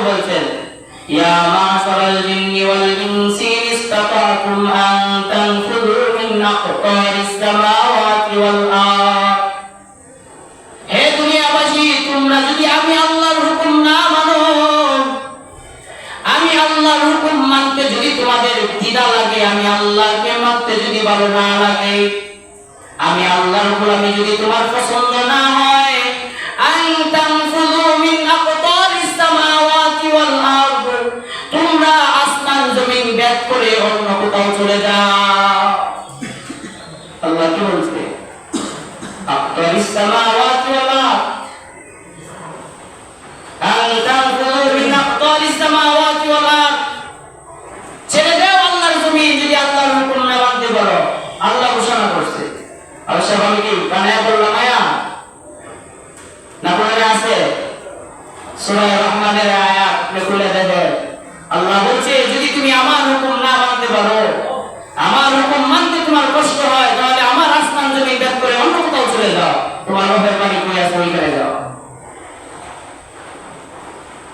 বলছেন ইয়া মাশারাল জিন্নি ওয়াল ইনসি ইসতাতাতুম আন তানফুযু মিন আকতারিস সামাওয়াতি ওয়াল আরদ। হে দুনিয়াবাসী, তোমরা যদি আমি আল্লাহর হুকুম না মানো, আমি আল্লাহর হুকুম মানতে যদি তোমাদের দ্বিধা লাগে, আমি আল্লাহকে মানতে যদি ভালো না লাগে, আমি আল্লাহর গোলামি যদি তোমার পছন্দ না হয়, আন তানফুযু মিন আকতারিস সামাওয়াতি ওয়াল আরদ, তোমরা আসমান জমিন ব্যাগ করে অন্য কোথাও চলে যাও। আল্লাহ কি বলছে? আকতারিস সামাওয়াতি ওয়াল আরদ, আন তানফুযু মিন আকতারিস সামাওয়াতি ওয়াল আরদ, ছেড়ে দাও আল্লাহর জমিন যদি আল্লাহর হুকুম না মানতে পারো। আল্লাহ ঘোষণা করছে। অবশ্য আমি কি বানায়া বললাম না কোরআনে আছে? সূরা রহমানের আয়াত আপনি খুলে দেখেন। আল্লাহ বলছে যদি তুমি আমার হুকুম না মানতে পারো, আমার হুকুম মানতে তোমার কষ্ট হয়, তাহলে আমার আসমান জমিন ত্যাগ করে অন্য কোথাও চলে যাও। তোমার রবের বাড়ি কই আছে ওইখানে যাও।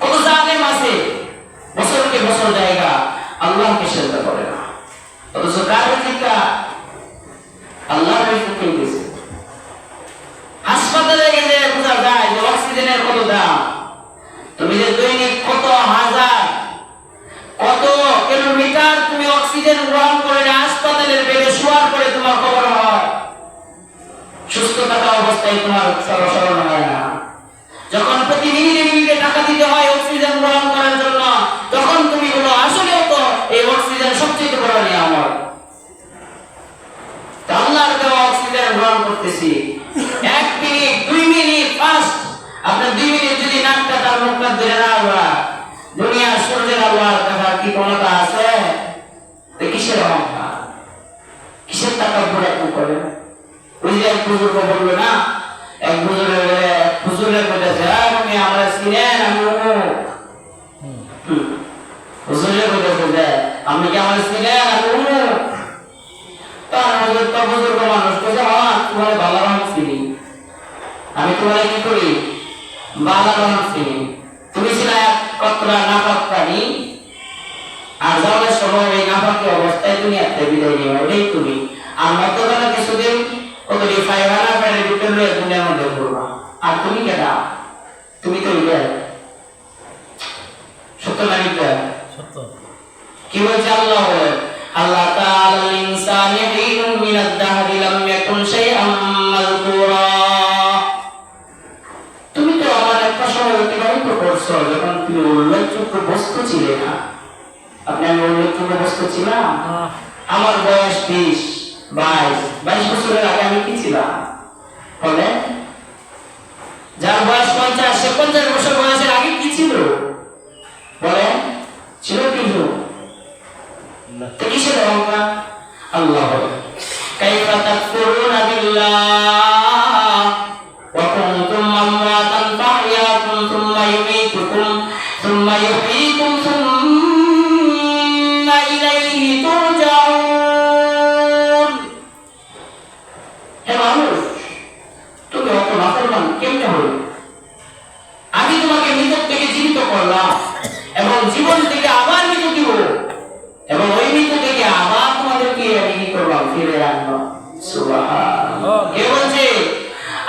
কত জালেম আছে বছরকে বছর জায়গা আল্লাহকে সিজদা করে না, অথচ কার রিজিকা আল্লাহর রিজিকে দিয়েছে। হাসপাতালে গেলে বোঝা যায় যে অক্সিজেনের কত দাম। তুমি যে দৈনিক কত হাজার কত কিলোমিটার তুমি অক্সিজেন গ্রহণ করে হাসপাতালের বেডে শোয়ার পরে তোমার খবর হয়, সুস্থ থাকা অবস্থায় তোমার স্মরণ হয় না। যখন প্রতি মিনিটে টাকা দিতে হয় অক্সিজেন গ্রহণ করার জন্য, তখন তুমি বলো আসলেও তো এই অক্সিজেন সবচেয়ে বড় নিয়ামত। আল্লাহর দেওয়া অক্সিজেন গ্রহণ করতেছি, 1 মিনিট 2 মিনিট ফাস্ট, আপনার 2 মিনিট যদি নাকটা তার মুখটা ধরে না ওরা দুনিয়া সূর্যের আলোর দেখার কি ক্ষমতা আছে? তো কিসের অহংকার, কিসের টাকা ঘোরা করে? ওই যে এক বুজুর্গ বললো না, এক হুজুরের বলেছে আমি আমরা চিনেন, আমি হুজুরের বলেছে আপনি কি আমার চিনেন, আমি তার হুজুর তো বুজুর্গ মানুষ বলছে তোমার ভালো রঙ চিনি, আমি তোমার কি করি ভালো রঙ চিনি। তুমি ছিল এক কতরা নাফাক প্রাণী, আর যাওয়ার সময় এই নাফাকি অবস্থায় তুমি একটা বিদায় নিয়ে ওটাই তুমি। আর মধ্যখানে কিছুদিন ওদের ফাইবানা ফেলে ভিতরে দুনিয়ার মধ্যে ঘুরবা। আর তুমি কেনা, তুমি তো সত্য না মিথ্যা? সত্য। কি বলছে আল্লাহ? বলেন আল্লাহ তাআলা ইনসানি হিনুম মিনাদ দাহরি লাম ইয়াকুন শাইআম মাযকুরা। তুমি তো আমার একটা সময় অতিবাহিত করছো যখন তুমি উল্লেখযোগ্য বস্তু ছিলে না। আপনি আমি উল্লেখযোগ্য বস্তু ছিলাম? আমার বয়স 22 বছরের আগে আমি কি ছিলাম? বলেন যার বয়স 50 সে 50 বছর বয়সের আগে কি ছিল? বলেন ছিল কিছু? তো কিসের অহংকার? আল্লাহ বলেন কাইফা তাকফুরুনা বিল্লাহ ওয়া কুনতুম আমওয়াতান ফাহইয়াকুম সুম্মা ইউমীতুকুম সুম্মা ইউহয়ীকুম সুম্মা ইলাইহি তুরজাউন। হে মানুষ, তুমি অত নাফরমান কেমনে হলো? আমি তোমাকে মৃত থেকে জীবিত করলাম এবং জীবন থেকে আবার মৃত দিব এবং ওই মৃত থেকে আবার তোমাদেরকে আমি করলাম, ফিরে আনলাম। সুবহানাল্লাহ। কে বলছে?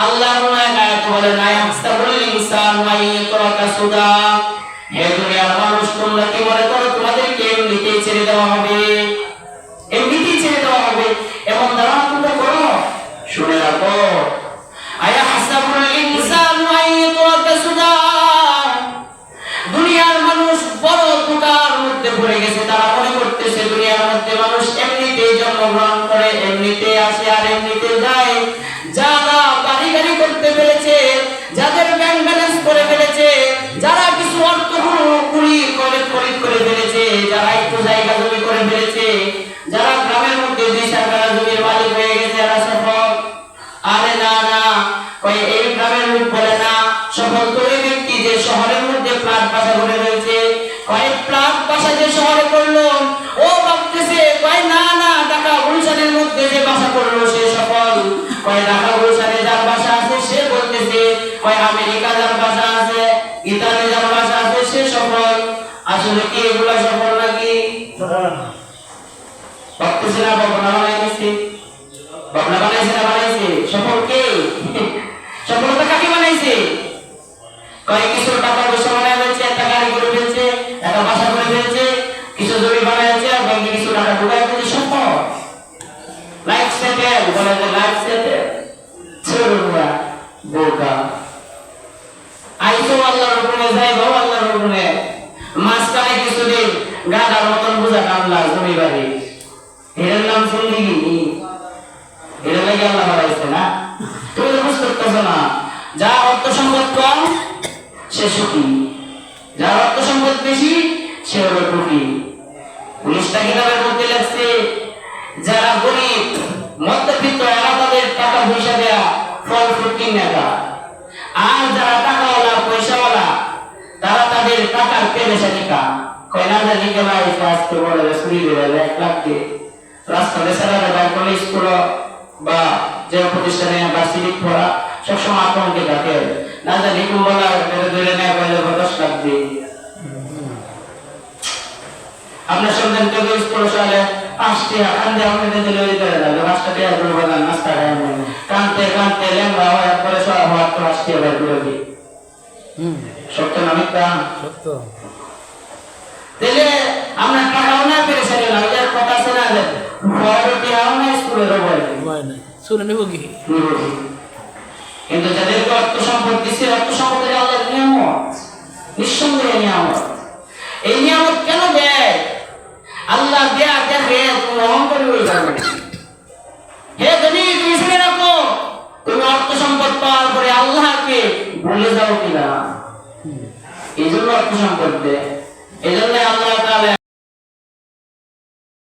আল্লাহর আয়াত বলে না ইয়াহসাবুল ইনসানু আইয়াতরাকা সুদা। হে দুনিয়ার মানুষ, তোমরা কি মনে করো তোমাদেরকে এমনিতেই ছেড়ে দেওয়া হবে? এমনিতেই ছেড়ে দেওয়া হবে এমন ধারণা তোমরা করো? শুনে রাখো, আয়াহসাবুল ইনসানু আইয়াতরাকা সুদা। দুনিয়ার মানুষ বড় ধোঁকার মধ্যে পড়ে গেছে। তারা মনে করতেছে দুনিয়ার মধ্যে মানুষ এমনিতেই জন্মগ্রহণ করে, এমনিতেই আসে আর এমনিতে যায়। যারা বাড়ি গাড়ি করতে পেরেছে, যাদের ব্যাংক ব্যালেন্স করে ফেলেছে, যারা কিছু অর্থ খরিদ করে ফেলেছে, যারা একটু জায়গা জমি করে ফেলেছে, যারা গ্রামের মধ্যে 2-4 কাঠা জমির মালিক হয়ে গেছে, এরা সফল। আরে না না, কই এই গ্রামের লোক বলে না সফল তো ওই ব্যক্তি যে শহরের মধ্যে ফ্ল্যাট বাসা করে রয়েছে। কয়েক ফ্ল্যাট বাসা যে শহরে করলো, ও ভাবতেছে কয় না না ঢাকা গুলশানের মধ্যে যে বাসা করলো সে সফল। কয় ঢাকা গুলশানে যার বাসা আছে সে বলতেছে, কয় আমেরিকা যার বাসা আছে, ইতালি যার বাসা আছে সে সফল। আসলে কি এগুলা সফল নাকি? ভাবতেছি না ভাবনা বানাইছে, ভাবনা বানাইছে না বানাইছে? সফল কে? সফলতা কাকে বানাইছে? কয়েক কিছু টাকা পয়সা বানায় ফেলছে, একটা গাড়ি করে ফেলছে, একটা বাসা করে ফেলছে, কিছু জমি বানাইছে, আর ব্যাংকে কিছু টাকা ঢুকাই ফেলছে, সফল। লাইফ সেটেল বলে যে লাইফ সেটেল। ছোড়া বোকা আইসো আল্লাহর হুকুমে, যাইবো আল্লাহর হুকুমে। মাঝখানে কিছুদিন গাধার মতন বোঝা কামলা জমি বাড়ি, এটার নাম জিন্দেগি? এটা লাগে আল্লাহ বাড়াইছে না? তুমি তো বুঝতে পারছো না। যা অর্থ সম্পদ কম সে সুখী, যার অর্থ সম্পদ বেশি সে হলো দুঃখী। পুলিশটা কিতাবের মধ্যে লাগছে, যারা গরিব মধ্যবিত্ত এরা তাদের টাকা পয়সা দেয়া ফল ফ্রুট কিনে দেয়, আর যারা টাকাওয়ালা পয়সাওয়ালা তারা তাদের টাকার পেরেশানি কা কয় না জানি কেন আজকে বড় চুরি করে 1 লাখ দিয়ে রাস্তাতে সারা বাইক কলেজ স্কুল বা যে প্রতিষ্ঠানে ভার্সিটি পড়া সবসময় আতঙ্কে থাকে, না জানি কোন বলা ধরে নেয় কয়লে 10 লাখ দিয়ে। আপনার সন্তানকে স্কুল সালে 5 টাকা কান্দে আমাদের দিলে ওই করে যাবে, 5 টাকা করে বলেন নাস্তা খায় কানতে কানতে লেঙ্গা হয়ে পরে সব হাত 5 টাকা বের করে দিই। সত্য না মিথ্যা? সত্য। তাহলে আমরা টাকাও না পেরেছি না, এর কথা আছে না যে পড়াটি আও না স্কুলের বলে হয় না, শুনে নেব কি? কিন্তু যাদের অর্থ সম্পদ দিছে, অর্থ সম্পদের আল্লাহর নিয়ামত, নিঃসন্দেহে নিয়ামত। এই নিয়ামত কেন দেয়? আল্লাহ দেয়া দেখে তুমি অহংকারী হয়ে যাবে। হে ধনী, তুমি শুনে রাখো, তুমি অর্থ সম্পদ পাওয়ার পরে আল্লাহকে ভুলে যাও কিনা, এই জন্য অর্থ সম্পদ দেয়। এই জন্য আল্লাহ